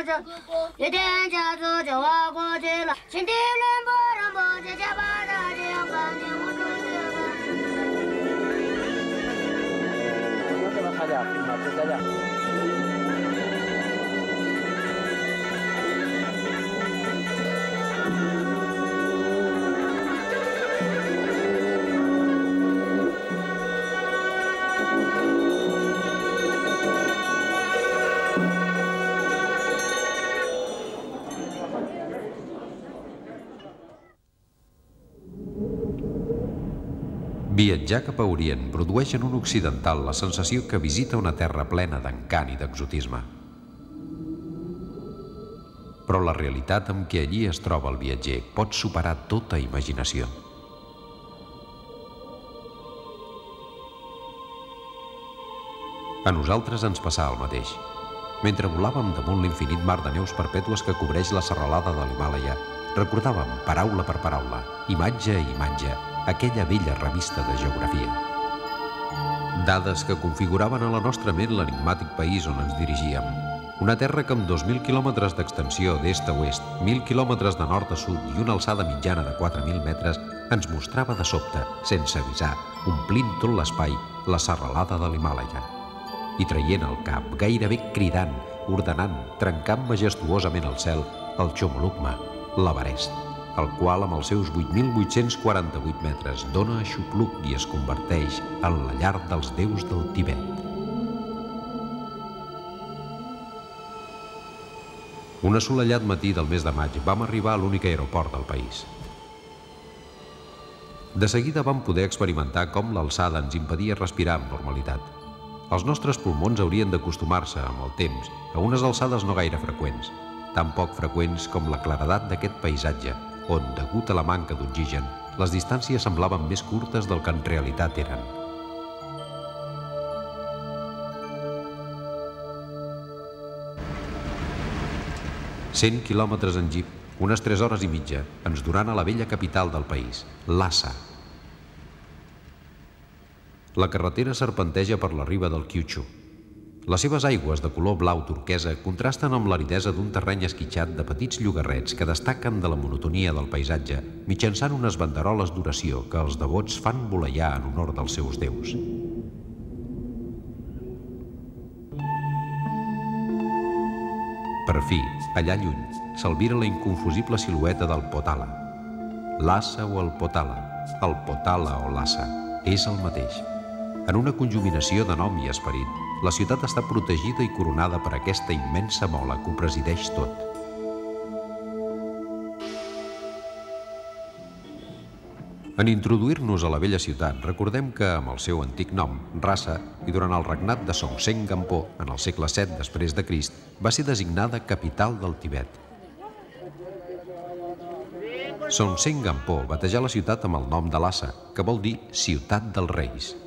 着，一天家族就划过去了。心底连波让波姐姐把大这样感情我终于我这边还俩，就在这。Viatjar cap a Orient produeix en un occidental la sensació que visita una terra plena d'encant i d'exotisme. Però la realitat amb què allí es troba el viatger pot superar tota imaginació. A nosaltres ens passà el mateix. Mentre volàvem damunt l'infinit mar de neus perpètues que cobreix la serralada de l'Himàlaia, recordàvem, paraula per paraula, imatge a imatge, aquella vella revista de geografia. Dades que configuraven a la nostra ment l'enigmàtic país on ens dirigíem. Una terra que amb 2.000 quilòmetres d'extensió d'est a oest, 1.000 quilòmetres de nord a sud i una alçada mitjana de 4.000 metres ens mostrava de sobte, sense avisar, omplint tot l'espai, la serralada de l'Himàlaia. I traient el cap, gairebé cridant, ordenant, trencant majestuosament el cel, el Chomolungma, l'Everest, el qual amb els seus 8.848 metres dona aixopluc i es converteix en la llar dels déus del Tibet. Un assolellat matí del mes de maig vam arribar a l'únic aeroport del país. De seguida vam poder experimentar com l'alçada ens impedia respirar amb normalitat. Els nostres pulmons haurien d'acostumar-se amb el temps a unes alçades no gaire freqüents, tan poc freqüents com la claredat d'aquest paisatge, on, degut a la manca d'oxigen, les distàncies semblaven més curtes del que en realitat eren. Cent quilòmetres en jeep, unes 3 hores i mitja, ens duran a la vella capital del país, Lhasa. La carretera serpenteja per la riba del Kyushu. Les seves aigües de color blau turquesa contrasten amb l'aridesa d'un terreny esquitxat de petits llogarrets que destaquen de la monotonia del paisatge mitjançant unes banderoles d'oració que els devots fan voleiar en honor dels seus déus. Per fi, allà lluny, s'albira la inconfusible silueta del Potala. Lhasa o el Potala o Lhasa, és el mateix. En una conjuminació de nom i esperit, la ciutat està protegida i coronada per aquesta immensa mola que ho presideix tot. En introduir-nos a la vella ciutat, recordem que, amb el seu antic nom, Rasa, i durant el regnat de Songtsen Gampo, en el segle VII després de Crist, va ser designada capital del Tibet. Songtsen Gampo batejà la ciutat amb el nom de Lhasa, que vol dir ciutat dels reis.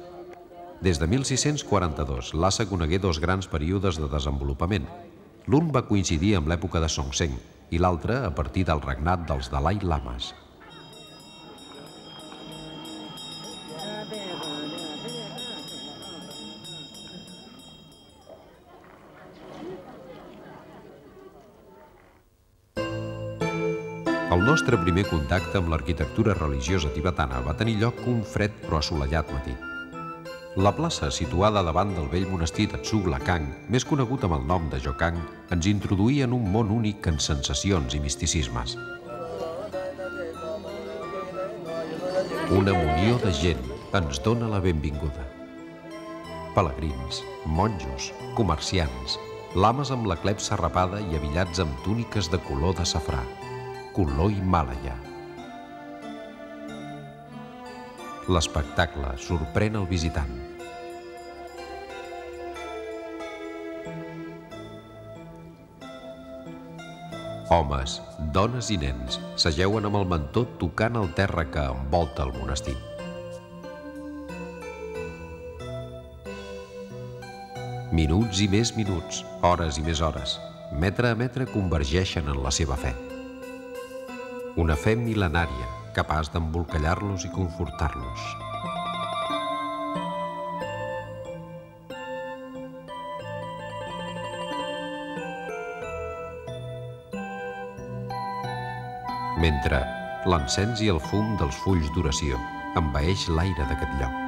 Des de 1642, Lhasa conegué 2 grans períodes de desenvolupament. L'un va coincidir amb l'època de Songtsen i l'altre a partir del regnat dels Dalai Lames. El nostre primer contacte amb l'arquitectura religiosa tibetana va tenir lloc un fred però assolellat matí. La plaça, situada davant del vell monestir de Tsuglakang, més conegut amb el nom de Jokang, ens introduïa en un món únic en sensacions i misticismes. Una munió de gent ens dona la benvinguda. Pelegrins, monjos, comerciants, lames amb la clepsa rapada i abillats amb túniques de color de safrà, color Himàlaia. L'espectacle sorprèn el visitant. Homes, dones i nens s'ajeuen amb el mentó tocant el terra que envolta el monestir. Minuts i més minuts, hores i més hores, metre a metre convergeixen en la seva fe. Una fe mil·lenària, capaç d'embolcallar-los i confortar-los. mentre l'encens i el fum dels fulls d'oració envaeix l'aire d'aquest lloc.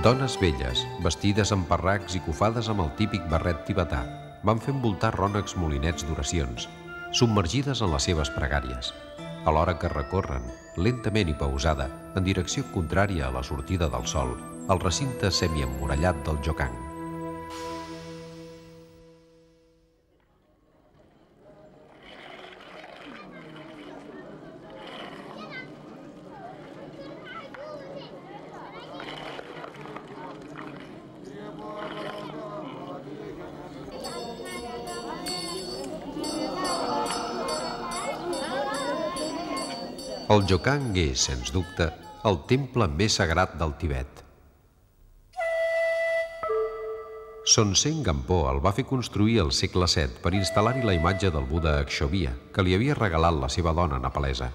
Dones velles, vestides amb parracs i cofades amb el típic barret tibetà, van fer envoltar rònecs molinets d'oracions, submergides en les seves pregàries, alhora que recorren, lentament i pausada, en direcció contrària a la sortida del sol, al recinte semiemmurallat del Jokang. El Jokang és, sens dubte, el temple més sagrat del Tibet. Sonsen Gampo el va fer construir al segle VII per instal·lar-hi la imatge del Buda Akshobhya, que li havia regalat la seva dona nepalesa.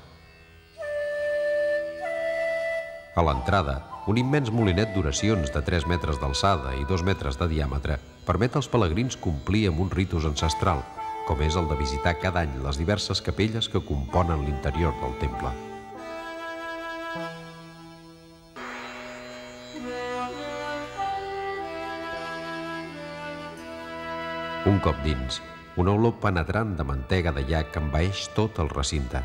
A l'entrada, un immens molinet d'oracions de 3 metres d'alçada i 2 metres de diàmetre permet als pelegrins complir amb un ritus ancestral, com és el de visitar cada any les diverses capelles que componen l'interior del temple. Un cop dins, una olor penetrant de mantega de llac envaeix tot el recinte.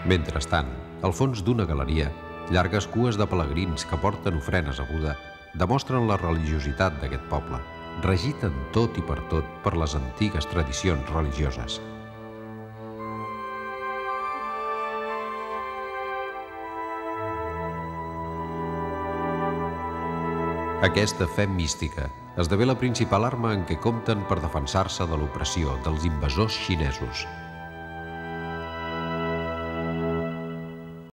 Mentrestant, al fons d'una galeria, llargues cues de pelegrins que porten ofrenes a Buda demostren la religiositat d'aquest poble, regit en tot i per tot per les antigues tradicions religioses. Aquesta fe mística esdevé la principal arma en què compten per defensar-se de l'opressió dels invasors xinesos,